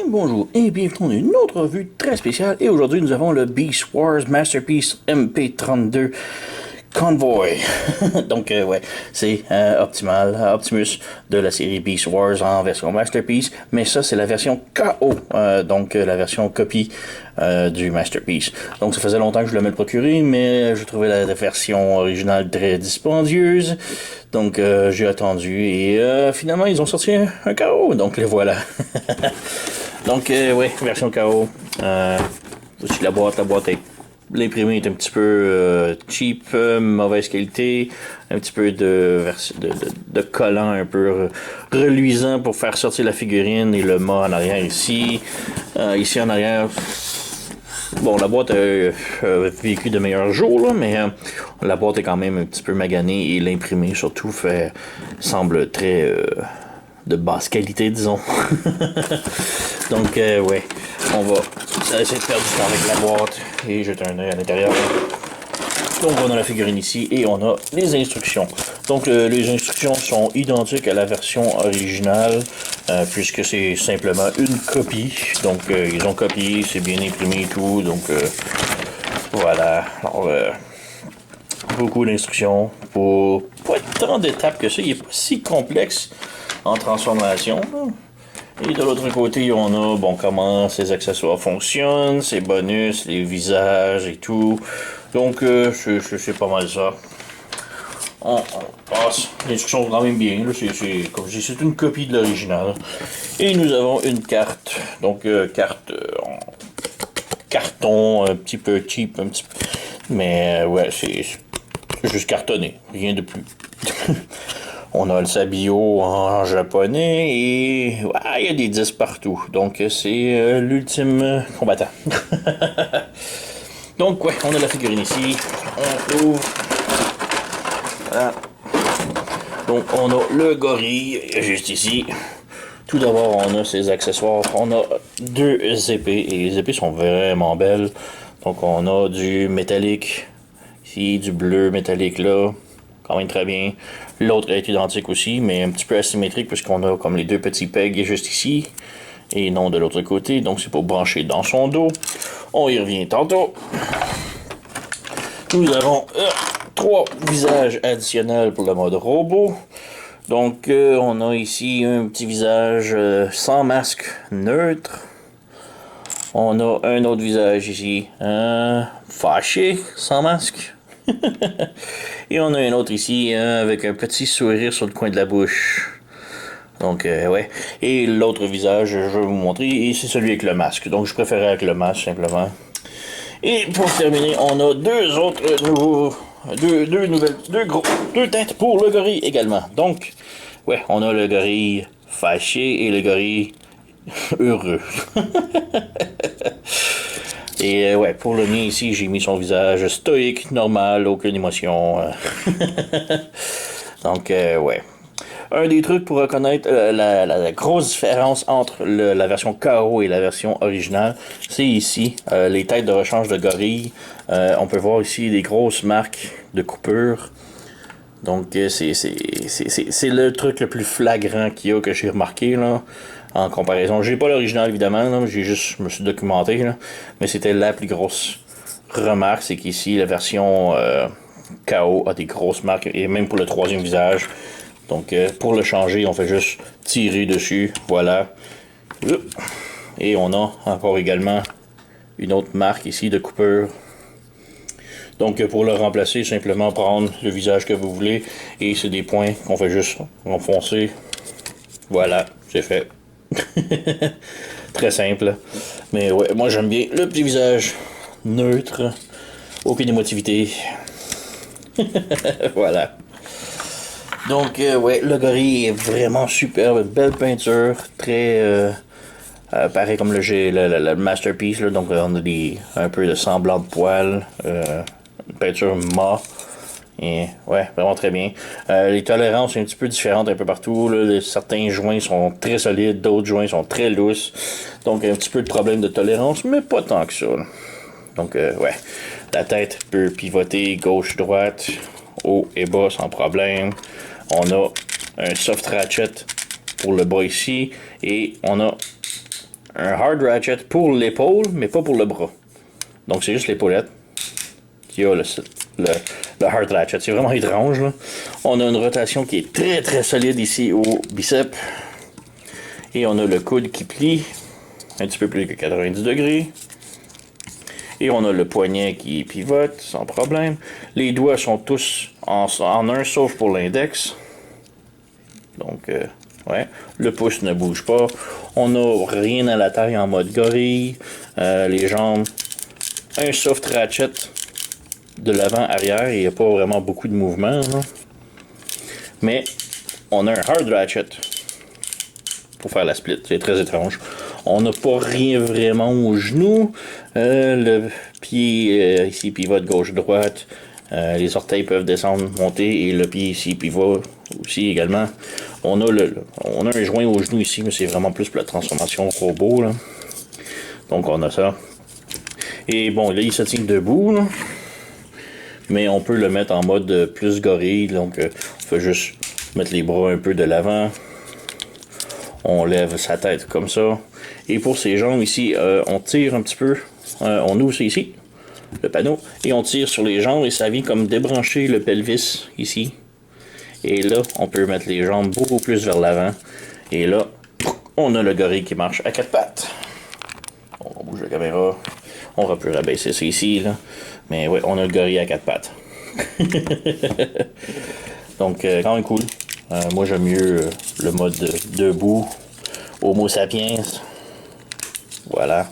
bonjour et bienvenue dans une autre revue très spéciale. Et aujourd'hui, nous avons le Beast Wars Masterpiece MP32 Convoy. Donc, ouais, c'est Optimus de la série Beast Wars en version Masterpiece. Mais ça, c'est la version KO, donc la version copie du Masterpiece. Donc, ça faisait longtemps que je voulais me le procurer, mais je trouvais la version originale très dispendieuse. Donc, j'ai attendu et finalement, ils ont sorti un KO. Donc, les voilà. Donc, ouais, version KO. Aussi la boîte est... L'imprimé est un petit peu cheap, mauvaise qualité, un petit peu de collant un peu reluisant pour faire sortir la figurine et le mât en arrière ici. Ici en arrière, bon, la boîte a vécu de meilleurs jours, là, mais la boîte est quand même un petit peu maganée et l'imprimé surtout semble très de basse qualité, disons. Donc, ouais, on va essayer de perdre du temps avec la boîte et jeter un œil à l'intérieur. Donc, on a la figurine ici et on a les instructions. Donc, les instructions sont identiques à la version originale, puisque c'est simplement une copie. Donc, ils ont copié, c'est bien imprimé et tout. Donc, voilà. Alors, beaucoup d'instructions pour pas tant d'étapes que ça. Il n'est pas si complexe en transformation. Et de l'autre côté, on a, bon, comment ces accessoires fonctionnent, ces bonus, les visages et tout. Donc, c'est pas mal ça. On passe. Les instructions sont quand même bien. Là, comme je dis, c'est une copie de l'original. Et nous avons une carte. Donc, carte en carton, un petit peu cheap, un petit peu. Mais, ouais, c'est juste cartonné. Rien de plus. On a le Sabio en japonais et il y a des 10 partout. Donc c'est l'ultime combattant. Donc ouais, on a la figurine ici. On ouvre. Voilà. Donc on a le gorille juste ici. Tout d'abord, on a ses accessoires. On a deux épées et les épées sont vraiment belles. Donc on a du métallique ici, du bleu métallique là. Quand même très bien. L'autre est identique aussi, mais un petit peu asymétrique puisqu'on a comme les deux petits pegs juste ici et non de l'autre côté. Donc c'est pour brancher dans son dos. On y revient tantôt. Nous avons 3 visages additionnels pour le mode robot. Donc on a ici un petit visage sans masque neutre. On a un autre visage ici fâché sans masque. Et on a un autre ici avec un petit sourire sur le coin de la bouche. Donc, ouais. Et l'autre visage, je vais vous montrer, et c'est celui avec le masque. Donc, je préférais avec le masque, simplement. Et pour terminer, on a deux autres nouveaux... Deux têtes pour le gorille également. Donc, ouais, on a le gorille fâché et le gorille heureux. Et ouais, pour le mien ici, j'ai mis son visage stoïque, normal, aucune émotion. Donc, ouais. Un des trucs pour reconnaître la grosse différence entre la version KO et la version originale, c'est ici, les têtes de rechange de gorille. On peut voir ici des grosses marques de coupure. Donc, c'est le truc le plus flagrant qu'il y a que j'ai remarqué, là. En comparaison, j'ai pas l'original évidemment, je me suis documenté, là, mais c'était la plus grosse remarque, c'est qu'ici la version KO a des grosses marques, et même pour le troisième visage. Donc pour le changer, on fait juste tirer dessus, voilà. Et on a encore également une autre marque ici de coupure. Donc pour le remplacer, simplement prendre le visage que vous voulez, et c'est des points qu'on fait juste enfoncer. Voilà, c'est fait. Très simple. Mais ouais, moi j'aime bien le petit visage neutre. Aucune émotivité. Voilà. Donc ouais, le gorille est vraiment superbe. Belle peinture. Très pareil comme le Masterpiece. Là, donc on a un peu de semblant de poil. Une peinture mat. Et ouais, vraiment très bien. Les tolérances sont un petit peu différentes un peu partout. Là. Certains joints sont très solides, d'autres joints sont très lousses. Donc un petit peu de problème de tolérance, mais pas tant que ça. Là. Donc ouais, la tête peut pivoter gauche-droite, haut et bas sans problème. On a un soft ratchet pour le bas ici. Et on a un hard ratchet pour l'épaule, mais pas pour le bras. Donc c'est juste l'épaulette qui a le hard ratchet. C'est vraiment étrange, là. On a une rotation qui est très très solide ici au biceps. Et on a le coude qui plie un petit peu plus que 90 degrés. Et on a le poignet qui pivote sans problème. Les doigts sont tous en un, sauf pour l'index. Donc, ouais. Le pouce ne bouge pas. On n'a rien à la taille en mode gorille. Les jambes, un soft ratchet de l'avant-arrière. Il n'y a pas vraiment beaucoup de mouvement, là. Mais on a un hard ratchet pour faire la split. C'est très étrange. On n'a pas rien vraiment au genou. Le pied ici pivote gauche-droite. Les orteils peuvent descendre, monter, et le pied ici pivote aussi également. On a un joint au genou ici, mais c'est vraiment plus pour la transformation robot, là. Donc on a ça. Et bon, là il se tient debout, là. Mais on peut le mettre en mode plus gorille. Donc on fait juste mettre les bras un peu de l'avant. On lève sa tête comme ça. Et pour ses jambes ici, on tire un petit peu. On ouvre ça ici, le panneau, et on tire sur les jambes et ça vient comme débrancher le pelvis ici. Et là, on peut mettre les jambes beaucoup plus vers l'avant. Et là, on a le gorille qui marche à 4 pattes. On bouge la caméra. On peut rabaisser ça ici, là. Mais ouais, on a le gorille à 4 pattes. Donc, quand même cool. Moi, j'aime mieux le mode debout. Homo sapiens. Voilà.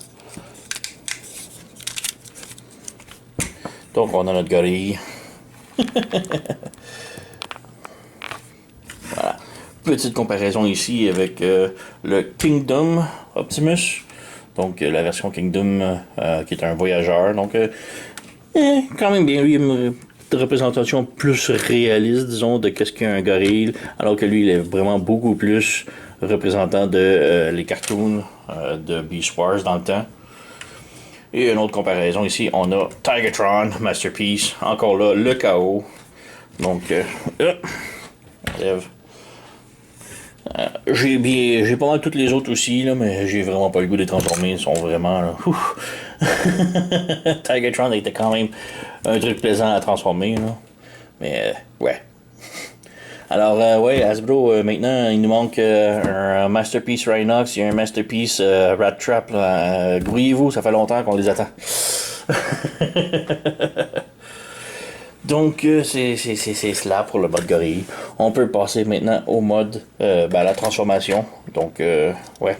Donc, on a notre gorille. Voilà. Petite comparaison ici avec le Kingdom Optimus. Donc, la version Kingdom qui est un voyageur. Donc, quand même bien. Lui, une représentation plus réaliste, disons, de qu'est-ce qu'un gorille. Alors que lui, il est vraiment beaucoup plus représentant de les cartoons de Beast Wars dans le temps. Et une autre comparaison ici, on a Tigatron, Masterpiece, encore là, le chaos. Donc, on lève. J'ai pas mal toutes les autres aussi, là, mais j'ai vraiment pas le goût de les transformer, ils sont vraiment, là, Tigatron était quand même un truc plaisant à transformer, là. Mais, ouais. Alors, ouais, Hasbro, maintenant, il nous manque un Masterpiece Rhinox et un Masterpiece Rat Trap. Grouillez-vous, ça fait longtemps qu'on les attend. Donc, c'est cela pour le mode gorille. On peut passer maintenant au mode la transformation. Donc, ouais.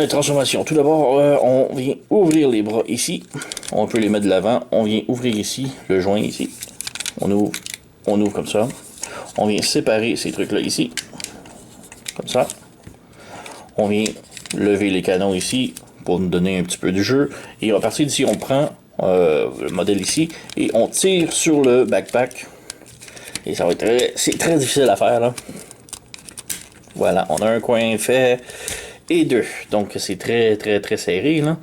Transformation. Tout d'abord, on vient ouvrir les bras ici. On peut les mettre de l'avant. On vient ouvrir ici, le joint ici. On ouvre comme ça. On vient séparer ces trucs-là ici. Comme ça. On vient lever les canons ici pour nous donner un petit peu de jeu. Et à partir d'ici, on prend le modèle ici et on tire sur le backpack. Et ça va être c'est très difficile à faire, là. Voilà, on a un coin fait et deux. Donc c'est très très très serré, là.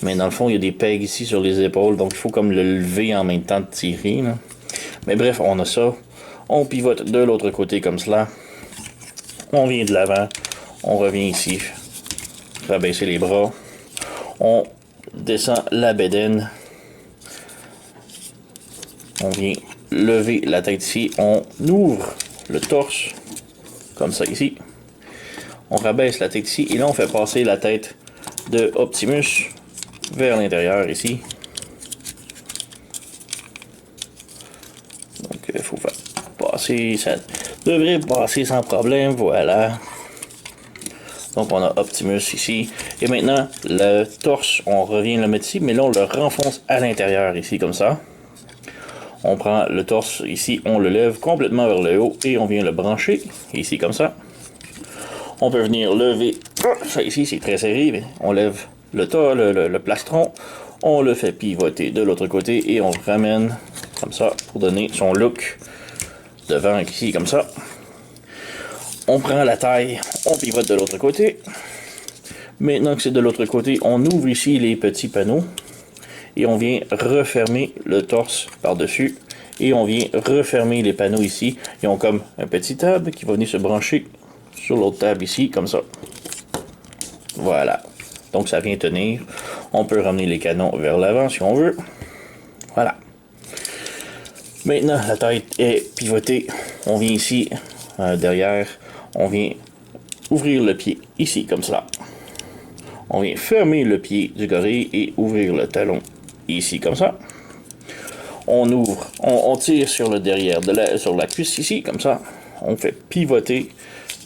Mais dans le fond, il y a des pegs ici sur les épaules. Donc il faut comme le lever en même temps de tirer, là. Mais bref, on a ça. On pivote de l'autre côté comme cela. On vient de l'avant. On revient ici. Rabaisser les bras. On descend la bédaine. On vient lever la tête ici. On ouvre le torse. Comme ça ici. On rabaisse la tête ici. Et là, on fait passer la tête de Optimus vers l'intérieur ici. Donc, il faut faire passer. Ça devrait passer sans problème. Voilà. Donc, on a Optimus ici. Et maintenant, le torse, on revient le mettre ici. Mais là, on le renfonce à l'intérieur ici, comme ça. On prend le torse ici, on le lève complètement vers le haut et on vient le brancher ici comme ça. On peut venir lever ça ici, c'est très serré, mais on lève le plastron, on le fait pivoter de l'autre côté et on le ramène comme ça pour donner son look devant ici comme ça. On prend la taille, on pivote de l'autre côté. Maintenant que c'est de l'autre côté, on ouvre ici les petits panneaux. Et on vient refermer le torse par-dessus. Et on vient refermer les panneaux ici. Ils ont comme un petit table qui va venir se brancher sur l'autre table ici, comme ça. Voilà. Donc ça vient tenir. On peut ramener les canons vers l'avant si on veut. Voilà. Maintenant, la tête est pivotée. On vient ici, derrière. On vient ouvrir le pied ici, comme ça. On vient fermer le pied du gorille et ouvrir le talon ici, comme ça. On ouvre, on tire sur le derrière, sur la cuisse ici, comme ça. On fait pivoter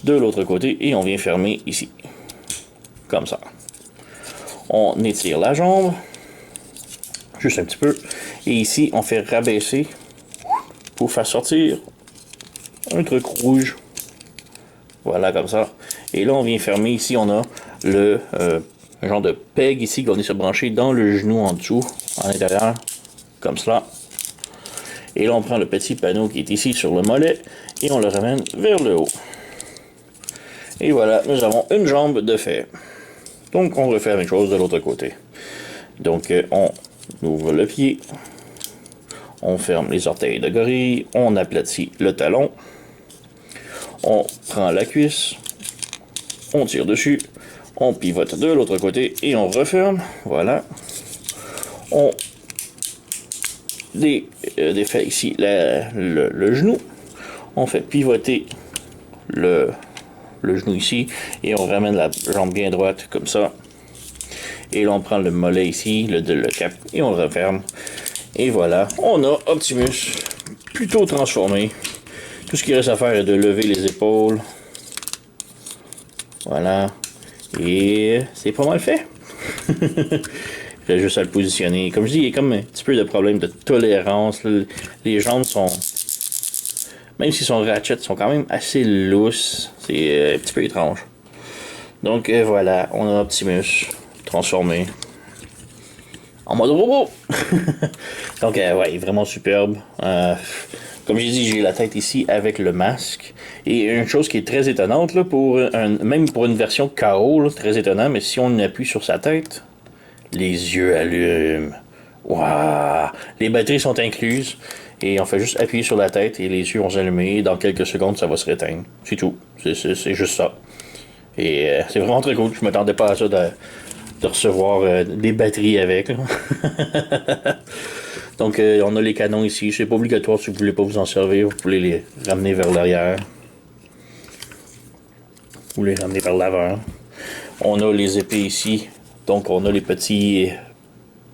de l'autre côté et on vient fermer ici. Comme ça. On étire la jambe. Juste un petit peu. Et ici, on fait rabaisser pour faire sortir un truc rouge. Voilà, comme ça. Et là, on vient fermer. Ici, on a le genre de peg ici qu'on est se brancher dans le genou en dessous, à l'intérieur, comme cela. Et là, on prend le petit panneau qui est ici sur le mollet et on le ramène vers le haut. Et voilà, nous avons une jambe de fait. Donc, on refait la même chose de l'autre côté. Donc, on ouvre le pied, on ferme les orteils de gorille, on aplatit le talon, on prend la cuisse, on tire dessus, on pivote de l'autre côté et on referme. Voilà. On défait ici le genou. On fait pivoter le genou ici et on ramène la jambe bien droite comme ça. Et là, on prend le mollet ici, le cap, et on le referme. Et voilà, on a Optimus plutôt transformé. Tout ce qu'il reste à faire est de lever les épaules. Voilà. Et c'est pas mal fait. J'ai juste à le positionner. Comme je dis, il y a comme un petit peu de problème de tolérance. Les jambes sont... Même s'ils sont ratchet, sont quand même assez lousses. C'est un petit peu étrange. Donc voilà, on a Optimus transformé en mode robot. Donc ouais, vraiment superbe. Comme j'ai dit, j'ai la tête ici avec le masque. Et une chose qui est très étonnante, là, même pour une version KO, là, très étonnant, mais si on appuie sur sa tête, les yeux allument. Waouh! Les batteries sont incluses. Et on fait juste appuyer sur la tête et les yeux vont s'allumer. Dans quelques secondes, ça va se réteindre. C'est tout. C'est juste ça. Et c'est vraiment très cool. Je m'attendais pas à ça de recevoir des batteries avec. Donc, on a les canons ici. C'est pas obligatoire si vous voulez pas vous en servir. Vous pouvez les ramener vers l'arrière. Ou les ramener vers l'avant. On a les épées ici. Donc, on a les petits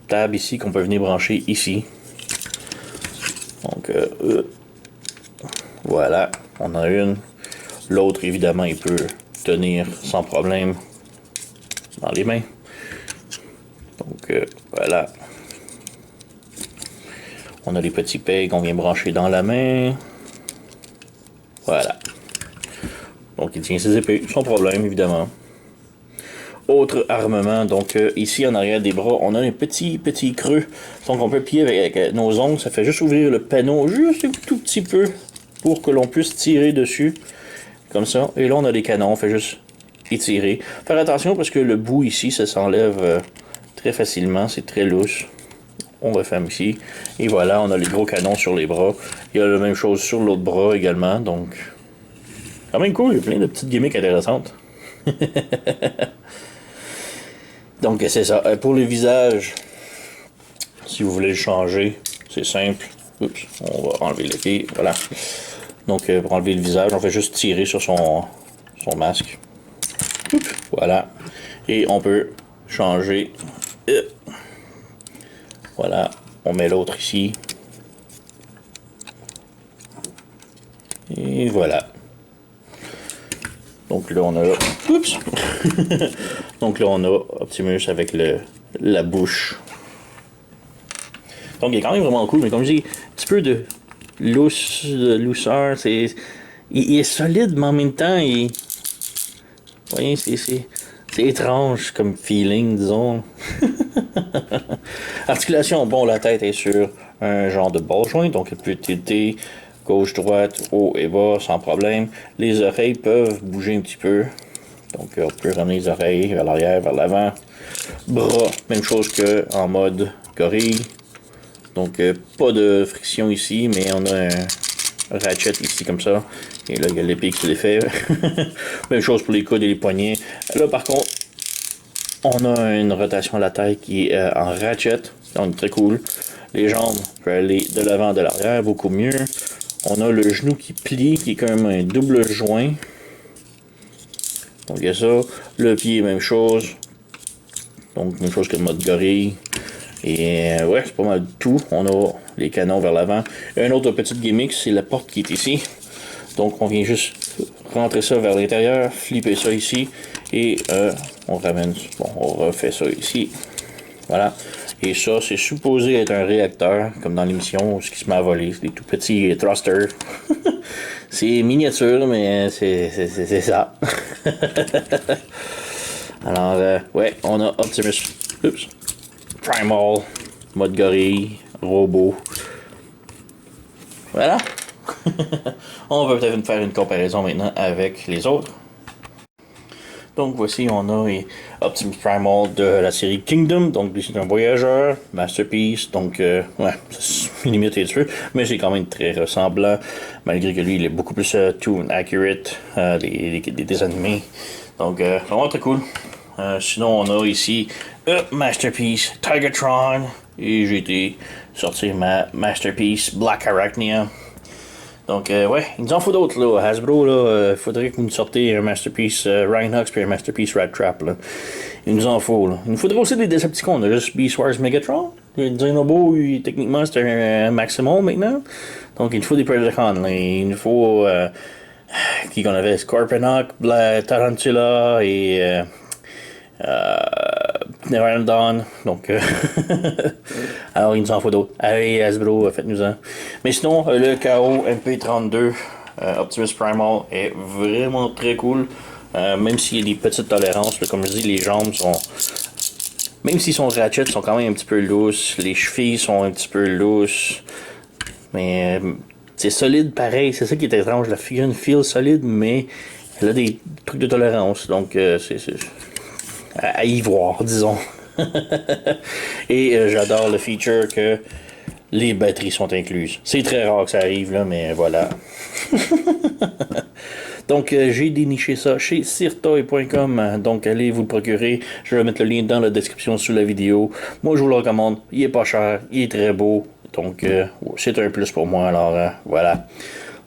tables ici qu'on peut venir brancher ici. Donc, voilà. On en a une. L'autre, évidemment, il peut tenir sans problème dans les mains. Donc, voilà. On a les petits pegs qu'on vient brancher dans la main. Voilà. Donc, il tient ses épées, sans problème, évidemment. Autre armement, donc ici en arrière des bras, on a un petit creux. Donc, on peut plier avec nos ongles. Ça fait juste ouvrir le panneau juste un tout petit peu pour que l'on puisse tirer dessus. Comme ça. Et là, on a des canons. On fait juste étirer. Faire attention parce que le bout ici, ça s'enlève très facilement. C'est très lousse. On referme ici. Et voilà, on a les gros canons sur les bras. Il y a la même chose sur l'autre bras également. Donc, quand même cool. Il y a plein de petites gimmicks intéressantes. Donc, c'est ça. Pour le visage, si vous voulez le changer, c'est simple. Oups, on va enlever le pied. Voilà. Donc, pour enlever le visage, on fait juste tirer sur son masque. Oups, voilà. Et on peut changer. Voilà. On met l'autre ici. Et voilà. Donc là, on a... Oups! Donc là, on a Optimus avec la bouche. Donc, il est quand même vraiment cool, mais comme je dis, un petit peu de lousseur. Il est solide, mais en même temps, vous voyez, c'est étrange comme feeling, disons. Articulation, bon, la tête est sur un genre de ball joint, donc elle peut tilter gauche, droite, haut et bas, sans problème. Les oreilles peuvent bouger un petit peu. Donc, on peut ramener les oreilles vers l'arrière, vers l'avant. Bras, même chose qu'en mode gorille. Donc, pas de friction ici, mais on a un ratchet ici comme ça. Et là, il y a l'épée qui se les fait. Même chose pour les coudes et les poignets. Là, par contre, On a une rotation à la tête qui est en ratchet, donc très cool. Les jambes peuvent aller de l'avant, de l'arrière, beaucoup mieux. On a le genou qui plie, qui est quand même un double joint. Donc il y a ça. Le pied, même chose. Donc même chose que le mode gorille. Et ouais, c'est pas mal tout. On a les canons vers l'avant. Un autre petit gimmick, c'est la porte qui est ici. Donc on vient juste rentrer ça vers l'intérieur, flipper ça ici. Et on ramène, bon, on refait ça ici. Voilà. Et ça, c'est supposé être un réacteur, comme dans l'émission, ce qui se met à voler. C'est des tout petits thrusters. C'est miniature, mais c'est ça. Alors, ouais, on a Optimus Primal, mode gorille, robot. Voilà. On va peut-être faire une comparaison maintenant avec les autres. Donc voici, on a Optimus Primal de la série Kingdom. Donc lui c'est un voyageur, Masterpiece. Donc ouais, limite un peu, mais c'est quand même très ressemblant. Malgré que lui il est beaucoup plus toon accurate des animés. Donc vraiment très cool. Sinon on a ici Masterpiece Tigertron. Et j'ai été sortir ma Masterpiece Black Arachnia. Donc, ouais, il nous en faut d'autres, là. Hasbro, là, faudrait que vous nous sortez un Masterpiece Rhinox puis un Masterpiece Rat Trap, là. Il nous en faut, là. Il nous faudrait aussi des Decepticons. On a juste Beast Wars Megatron. Le Dinobo, techniquement, c'est un Maximum maintenant. Donc, il nous faut des Predacons, là. Il nous faut, qui qu'on avait? Scorponok, Tarantula et, Neverendon, donc alors il nous en faut d'autres. Allez Hasbro, faites-nous-en. Mais sinon, le KO MP32 Optimus Primal est vraiment très cool. Même s'il y a des petites tolérances, là, comme je dis, les jambes sont... Même s'ils sont ratchet, sont quand même un petit peu lousses. Les chevilles sont un petit peu lousses. Mais c'est solide pareil, c'est ça qui est étrange. La figurine feel solide, mais elle a des trucs de tolérance. Donc c'est à y voir, disons. Et j'adore le feature que les batteries sont incluses. C'est très rare que ça arrive, là, mais voilà. Donc, j'ai déniché ça chez sirtoy.com. Donc, allez vous le procurer. Je vais mettre le lien dans la description sous la vidéo. Moi, je vous le recommande. Il est pas cher. Il est très beau. Donc, c'est un plus pour moi. Alors, voilà.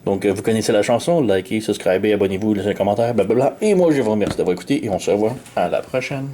Donc, vous connaissez la chanson. Likez, subscribez, abonnez-vous, laissez un commentaire, blablabla. Et moi, je vous remercie d'avoir écouté. Et on se revoit à la prochaine.